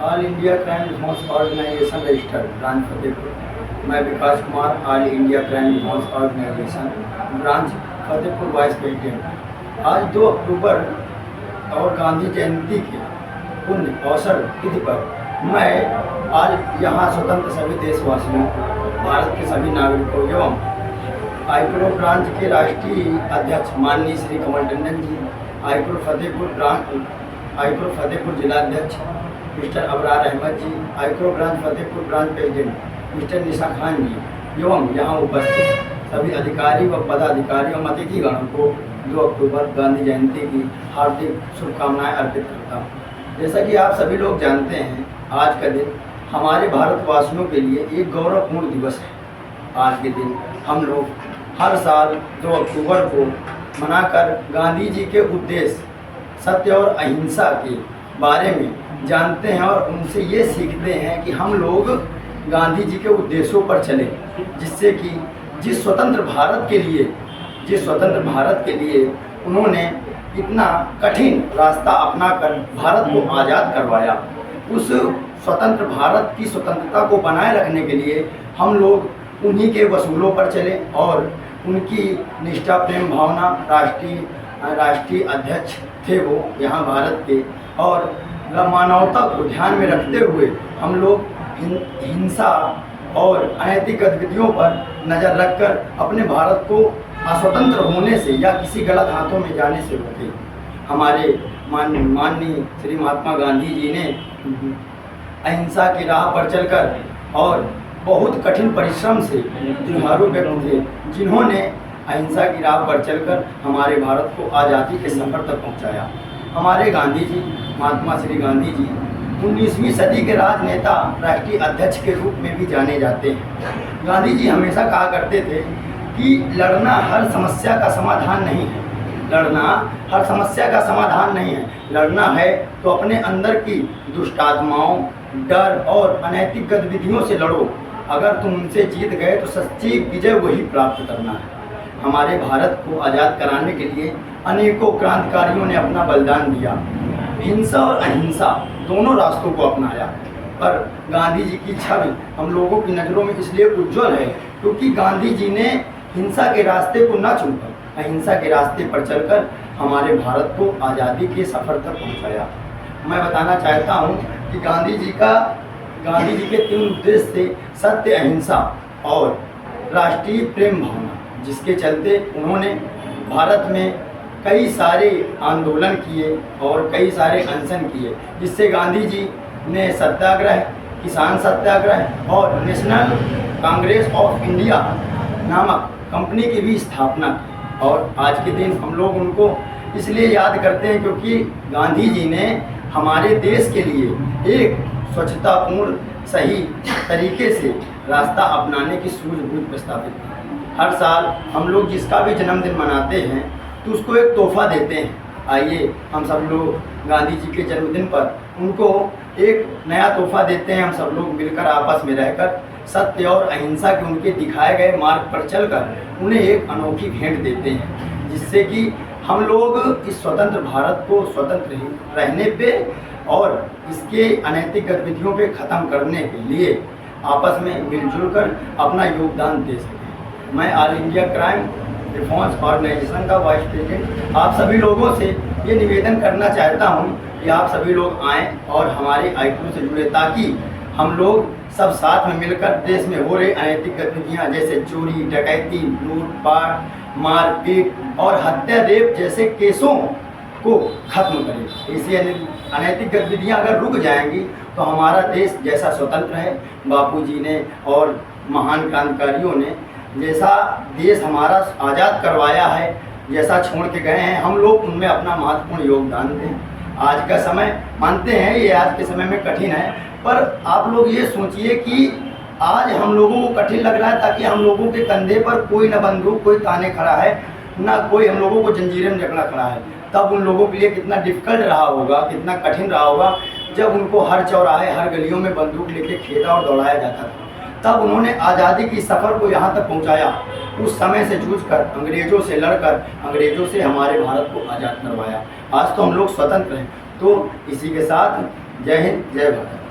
All India crime response organization registered branch Fatehpur. मैं Vikas Kumar, all India crime response organization branch Fatehpur vice president. आज 2 अक्टूबर और गांधी जयंती के पुण्य अवसर तिथि पर मैं आज यहाँ स्वतंत्र सभी देशवासियों, भारत के सभी नागरिकों एवं आईक्रो ब्रांच के राष्ट्रीय अध्यक्ष माननीय श्री कमल टंडन जी, आईक्रो फतेहपुर जिलाध्यक्ष mister Abrar Ahmed ji, AICRO branch Fatehpur branch president mister Nisha Khan ji एवं यहाँ उपस्थित सभी अधिकारी व पदाधिकारी एवं अतिथिगणों को 2 अक्टूबर गांधी जयंती की हार्दिक शुभकामनाएं अर्पित करता हूँ। जैसा कि आप सभी लोग जानते हैं, आज का दिन हमारे भारतवासियों के लिए एक गौरवपूर्ण दिवस है। आज के दिन हम लोग हर साल 2 अक्टूबर को मनाकर गांधी जी के उद्देश्य सत्य और अहिंसा के बारे में जानते हैं और उनसे ये सीखते हैं कि हम लोग गांधी जी के उद्देश्यों पर चलें, जिससे कि जिस स्वतंत्र भारत के लिए उन्होंने इतना कठिन रास्ता अपनाकर भारत को आज़ाद करवाया, उस स्वतंत्र भारत की स्वतंत्रता को बनाए रखने के लिए हम लोग उन्हीं के वसूलों पर चलें और उनकी निष्ठा, प्रेम भावना, राष्ट्रीय अध्यक्ष थे वो यहाँ भारत के, और मानवता को ध्यान में रखते हुए हम लोग हिंसा और अनैतिक गतिविधियों पर नज़र रखकर अपने भारत को अस्वतंत्र होने से या किसी गलत हाथों में जाने से रोके। हमारे माननीय श्री महात्मा गांधी जी ने अहिंसा की राह पर चलकर और बहुत कठिन परिश्रम से जुझारू व्यक्ति थे, जिन्होंने अहिंसा की राह पर चलकर हमारे भारत को आज़ादी के सफर तक पहुंचाया। हमारे गांधी जी, महात्मा श्री गांधी जी 19वीं सदी के राजनेता, राष्ट्रीय अध्यक्ष के रूप में भी जाने जाते हैं। गांधी जी हमेशा कहा करते थे कि लड़ना हर समस्या का समाधान नहीं है, लड़ना है तो अपने अंदर की दुष्ट आत्माओं, डर और अनैतिक गतिविधियों से लड़ो। अगर तुम उनसे जीत गए तो सच्ची विजय वही प्राप्त करना है। हमारे भारत को आज़ाद कराने के लिए अनेकों क्रांतिकारियों ने अपना बलिदान दिया, हिंसा और अहिंसा दोनों रास्तों को अपनाया, पर गांधी जी की छवि हम लोगों की नज़रों में इसलिए उज्जवल है क्योंकि गांधी जी ने हिंसा के रास्ते को न चुनकर अहिंसा के रास्ते पर चलकर हमारे भारत को आज़ादी के सफ़र तक पहुंचाया। मैं बताना चाहता हूं कि गांधी जी के 3 उद्देश्य थे: सत्य, अहिंसा और राष्ट्रीय प्रेम भावना, जिसके चलते उन्होंने भारत में कई सारे आंदोलन किए और कई सारे अनशन किए, जिससे गांधी जी ने सत्याग्रह, किसान सत्याग्रह और नेशनल कांग्रेस ऑफ इंडिया नामक कंपनी की भी स्थापना की। और आज के दिन हम लोग उनको इसलिए याद करते हैं क्योंकि गांधी जी ने हमारे देश के लिए एक स्वच्छतापूर्ण, सही तरीके से रास्ता अपनाने की सूझबूझ प्रस्तावित की। हर साल हम लोग जिसका भी जन्मदिन मनाते हैं तो उसको एक तोहफा देते हैं। आइए हम सब लोग गांधी जी के जन्मदिन पर उनको एक नया तोहफा देते हैं। हम सब लोग मिलकर आपस में रहकर सत्य और अहिंसा के उनके दिखाए गए मार्ग पर चलकर उन्हें एक अनोखी भेंट देते हैं, जिससे कि हम लोग इस स्वतंत्र भारत को स्वतंत्र रहने पे और इसके अनैतिक गतिविधियों पे ख़त्म करने के लिए आपस में मिलजुल कर अपना योगदान दे सकें। मैं all India crime response organisation का वाइस प्रेसिडेंट आप सभी लोगों से ये निवेदन करना चाहता हूँ कि आप सभी लोग आएँ और हमारे आईक्रो से जुड़े, ताकि हम लोग सब साथ में मिलकर देश में हो रही अनैतिक गतिविधियाँ जैसे चोरी, डकैती, लूटपाट, मारपीट और हत्या, रेप जैसे केसों को खत्म करें। ऐसी अनैतिक गतिविधियाँ अगर रुक जाएंगी तो हमारा देश जैसा स्वतंत्र है, बापूजी ने और महान क्रांतिकारियों ने जैसा देश हमारा आज़ाद करवाया है, जैसा छोड़ के गए हैं, हम लोग उनमें अपना महत्वपूर्ण योगदान दें। आज का समय मानते हैं ये आज के समय में कठिन है, पर आप लोग ये सोचिए कि आज हम लोगों को कठिन लग रहा है ताकि हम लोगों के कंधे पर कोई न बंदूक, कोई ताने खड़ा है, ना कोई हम लोगों को जंजीरें में जकड़ा खड़ा है। तब उन लोगों के लिए कितना डिफ़िकल्ट रहा होगा, कितना कठिन रहा होगा जब उनको हर चौराहे, हर गलियों में बंदूक लेके खेदा और दौड़ाया जाता था। तब उन्होंने आज़ादी की सफ़र को यहाँ तक पहुँचाया। उस समय से जूझकर, अंग्रेज़ों से लड़कर, अंग्रेज़ों से हमारे भारत को आज़ाद करवाया। आज तो हम लोग स्वतंत्र हैं। तो इसी के साथ जय हिंद, जय भारत।